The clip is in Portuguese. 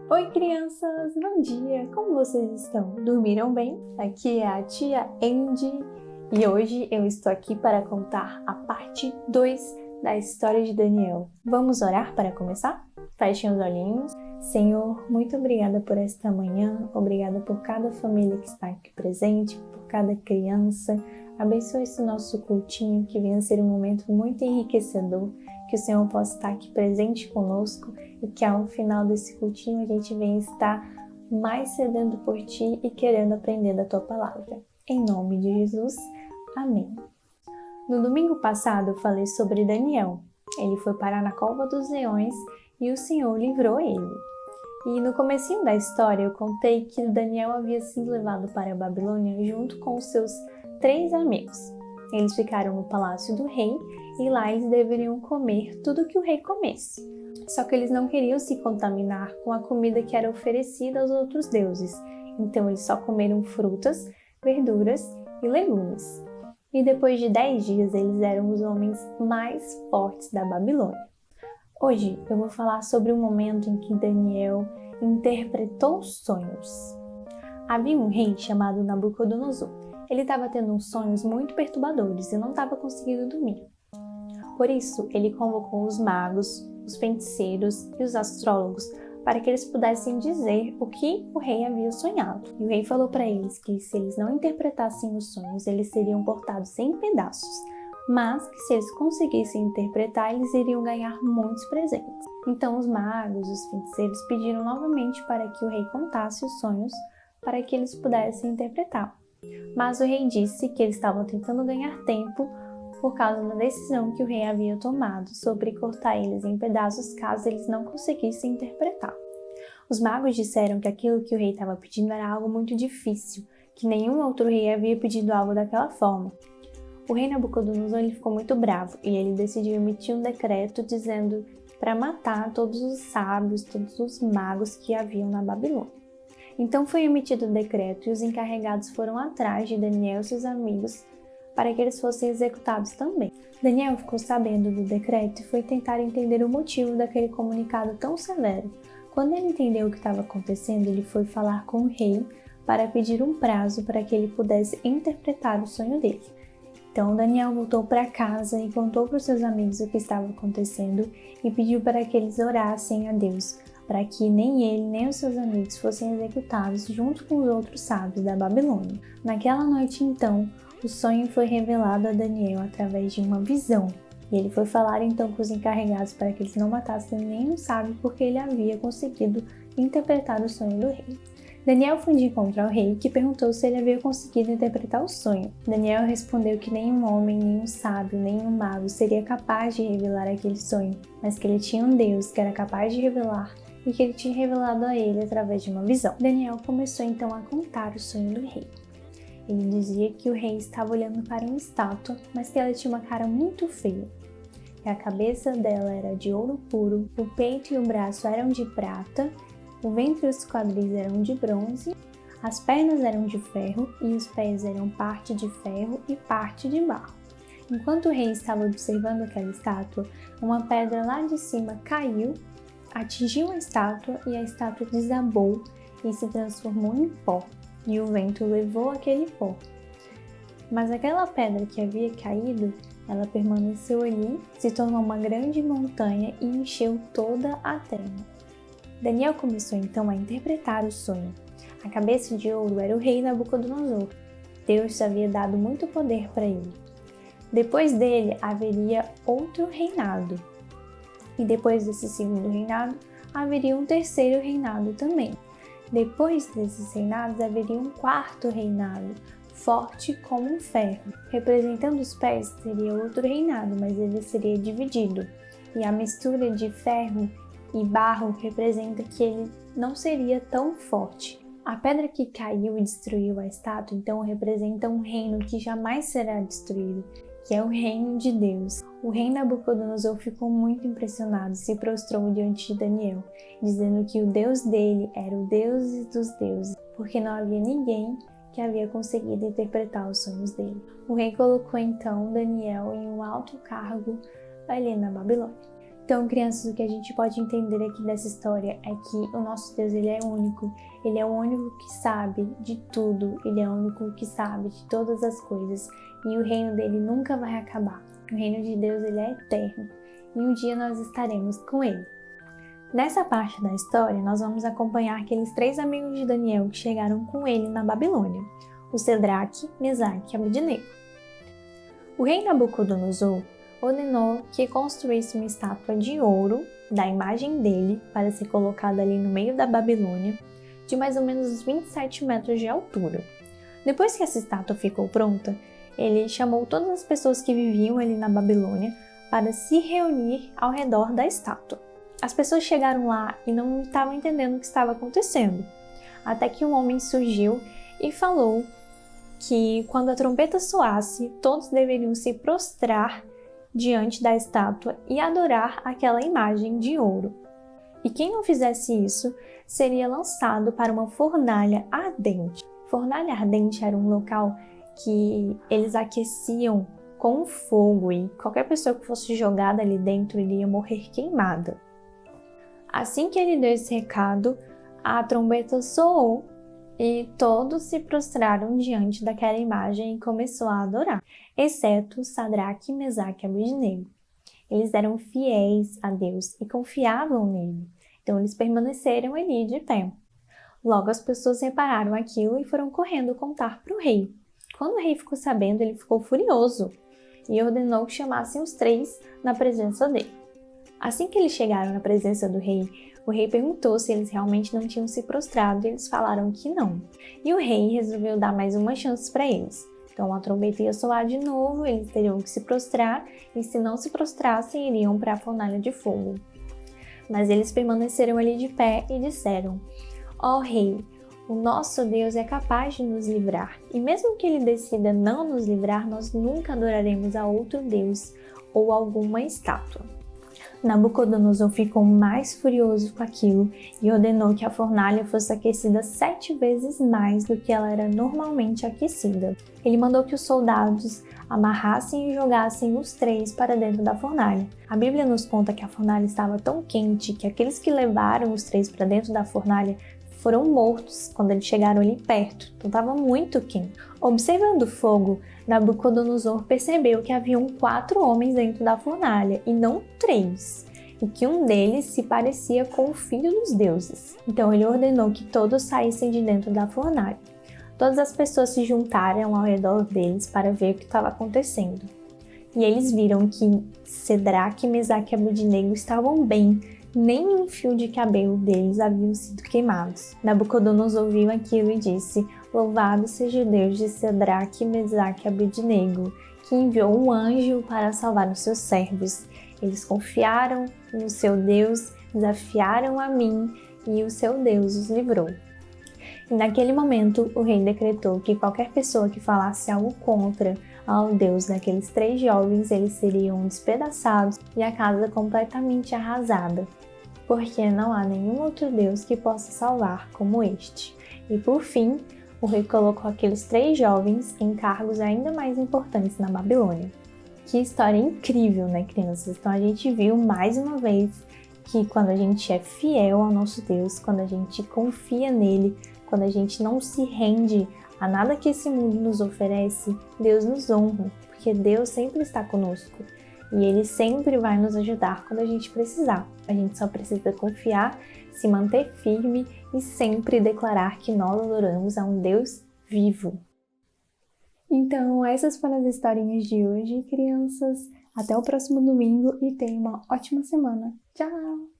Oi, crianças! Bom dia! Como vocês estão? Dormiram bem? Aqui é a tia Andy e hoje eu estou aqui para contar a parte 2 da história de Daniel. Vamos orar para começar? Fechem os olhinhos. Senhor, muito obrigada por esta manhã, obrigada por cada família que está aqui presente, por cada criança. Abençoe esse nosso cultinho, que venha ser um momento muito enriquecedor, que o Senhor possa estar aqui presente conosco e que ao final desse cultinho a gente venha estar mais sedento por Ti e querendo aprender da Tua Palavra. Em nome de Jesus, amém. No domingo passado eu falei sobre Daniel. Ele foi parar na cova dos leões e o Senhor livrou ele. E no comecinho da história eu contei que Daniel havia sido levado para a Babilônia junto com os seus 3 amigos. Eles ficaram no palácio do rei e lá eles deveriam comer tudo que o rei comesse. Só que eles não queriam se contaminar com a comida que era oferecida aos outros deuses. Então eles só comeram frutas, verduras e legumes. E depois de 10 dias eles eram os homens mais fortes da Babilônia. Hoje eu vou falar sobre um momento em que Daniel interpretou sonhos. Havia um rei chamado Nabucodonosor. Ele estava tendo uns sonhos muito perturbadores e não estava conseguindo dormir. Por isso, ele convocou os magos, os feiticeiros e os astrólogos para que eles pudessem dizer o que o rei havia sonhado. E o rei falou para eles que se eles não interpretassem os sonhos, eles seriam cortados em pedaços, mas que se eles conseguissem interpretar, eles iriam ganhar muitos presentes. Então os magos, os feiticeiros pediram novamente para que o rei contasse os sonhos para que eles pudessem interpretar. Mas o rei disse que eles estavam tentando ganhar tempo por causa da decisão que o rei havia tomado sobre cortar eles em pedaços caso eles não conseguissem interpretar. Os magos disseram que aquilo que o rei estava pedindo era algo muito difícil, que nenhum outro rei havia pedido algo daquela forma. O rei Nabucodonosor ele ficou muito bravo e ele decidiu emitir um decreto dizendo para matar todos os sábios, todos os magos que haviam na Babilônia. Então foi emitido o decreto e os encarregados foram atrás de Daniel e seus amigos para que eles fossem executados também. Daniel ficou sabendo do decreto e foi tentar entender o motivo daquele comunicado tão severo. Quando ele entendeu o que estava acontecendo, ele foi falar com o rei para pedir um prazo para que ele pudesse interpretar o sonho dele. Então Daniel voltou para casa e contou para os seus amigos o que estava acontecendo e pediu para que eles orassem a Deus, para que nem ele nem os seus amigos fossem executados junto com os outros sábios da Babilônia. Naquela noite então, o sonho foi revelado a Daniel através de uma visão. E ele foi falar então com os encarregados para que eles não matassem nenhum sábio porque ele havia conseguido interpretar o sonho do rei. Daniel foi de encontro ao rei, que perguntou se ele havia conseguido interpretar o sonho. Daniel respondeu que nenhum homem, nenhum sábio, nenhum mago seria capaz de revelar aquele sonho, mas que ele tinha um Deus que era capaz de revelar e que ele tinha revelado a ele através de uma visão. Daniel começou então a contar o sonho do rei. Ele dizia que o rei estava olhando para uma estátua, mas que ela tinha uma cara muito feia. E a cabeça dela era de ouro puro, o peito e o braço eram de prata, o ventre e os quadris eram de bronze, as pernas eram de ferro e os pés eram parte de ferro e parte de barro. Enquanto o rei estava observando aquela estátua, uma pedra lá de cima caiu, atingiu a estátua e a estátua desabou e se transformou em pó, e o vento levou aquele pó. Mas aquela pedra que havia caído, ela permaneceu ali, se tornou uma grande montanha e encheu toda a terra. Daniel começou então a interpretar o sonho. A cabeça de ouro era o rei Nabucodonosor. Deus havia dado muito poder para ele. Depois dele haveria outro reinado. E depois desse segundo reinado, haveria um terceiro reinado também. Depois desses reinados, haveria um quarto reinado, forte como um ferro. Representando os pés, teria outro reinado, mas ele seria dividido. E a mistura de ferro e barro representa que ele não seria tão forte. A pedra que caiu e destruiu a estátua, então, representa um reino que jamais será destruído, que é o reino de Deus. O rei Nabucodonosor ficou muito impressionado e se prostrou diante de Daniel, dizendo que o Deus dele era o Deus dos deuses, porque não havia ninguém que havia conseguido interpretar os sonhos dele. O rei colocou então Daniel em um alto cargo ali na Babilônia. Então, crianças, o que a gente pode entender aqui dessa história é que o nosso Deus, ele é único. Ele é o único que sabe de tudo. Ele é o único que sabe de todas as coisas. E o reino dele nunca vai acabar. O reino de Deus, ele é eterno. E um dia nós estaremos com ele. Nessa parte da história, nós vamos acompanhar aqueles 3 amigos de Daniel que chegaram com ele na Babilônia. O Sadraque, Mesaque e Abednego. O rei Nabucodonosor ordenou que construísse uma estátua de ouro da imagem dele para ser colocada ali no meio da Babilônia, de mais ou menos uns 27 metros de altura. Depois que essa estátua ficou pronta, ele chamou todas as pessoas que viviam ali na Babilônia para se reunir ao redor da estátua. As pessoas chegaram lá e não estavam entendendo o que estava acontecendo, até que um homem surgiu e falou que quando a trombeta soasse, todos deveriam se prostrar diante da estátua e adorar aquela imagem de ouro. E quem não fizesse isso seria lançado para uma fornalha ardente. Fornalha ardente era um local que eles aqueciam com fogo e qualquer pessoa que fosse jogada ali dentro iria morrer queimada. Assim que ele deu esse recado, a trombeta soou e todos se prostraram diante daquela imagem e começou a adorar, exceto Sadraque, Mesaque e Abednego. Eles eram fiéis a Deus e confiavam nele, então eles permaneceram ali de pé. Logo as pessoas repararam aquilo e foram correndo contar para o rei. Quando o rei ficou sabendo, ele ficou furioso e ordenou que chamassem os 3 na presença dele. Assim que eles chegaram na presença do rei, o rei perguntou se eles realmente não tinham se prostrado e eles falaram que não. E o rei resolveu dar mais uma chance para eles. Então a trombeta ia soar de novo, eles teriam que se prostrar e se não se prostrassem, iriam para a fornalha de fogo. Mas eles permaneceram ali de pé e disseram: Ó rei, o nosso Deus é capaz de nos livrar. E mesmo que ele decida não nos livrar, nós nunca adoraremos a outro Deus ou alguma estátua. Nabucodonosor ficou mais furioso com aquilo e ordenou que a fornalha fosse aquecida 7 vezes mais do que ela era normalmente aquecida. Ele mandou que os soldados amarrassem e jogassem os 3 para dentro da fornalha. A Bíblia nos conta que a fornalha estava tão quente que aqueles que levaram os 3 para dentro da fornalha foram mortos quando eles chegaram ali perto, então estava muito quente. Observando o fogo, Nabucodonosor percebeu que haviam 4 homens dentro da fornalha e não 3, e que um deles se parecia com o filho dos deuses. Então ele ordenou que todos saíssem de dentro da fornalha. Todas as pessoas se juntaram ao redor deles para ver o que estava acontecendo. E eles viram que Sadraque, Mesaque e Abednego estavam bem, nem um fio de cabelo deles haviam sido queimados. Nabucodonosor viu aquilo e disse: Louvado seja o Deus de Sadraque, Mesaque e Abednego, que enviou um anjo para salvar os seus servos. Eles confiaram no seu Deus, desafiaram a mim e o seu Deus os livrou. E naquele momento o rei decretou que qualquer pessoa que falasse algo contra ao Deus daqueles 3 jovens, eles seriam despedaçados e a casa completamente arrasada, porque não há nenhum outro Deus que possa salvar como este. E por fim, o rei colocou aqueles 3 jovens em cargos ainda mais importantes na Babilônia. Que história incrível, né, crianças? Então a gente viu mais uma vez que quando a gente é fiel ao nosso Deus, quando a gente confia nele, quando a gente não se rende a nada que esse mundo nos oferece, Deus nos honra, porque Deus sempre está conosco e Ele sempre vai nos ajudar quando a gente precisar. A gente só precisa confiar, se manter firme e sempre declarar que nós adoramos a um Deus vivo. Então, essas foram as historinhas de hoje, crianças. Até o próximo domingo e tenham uma ótima semana. Tchau!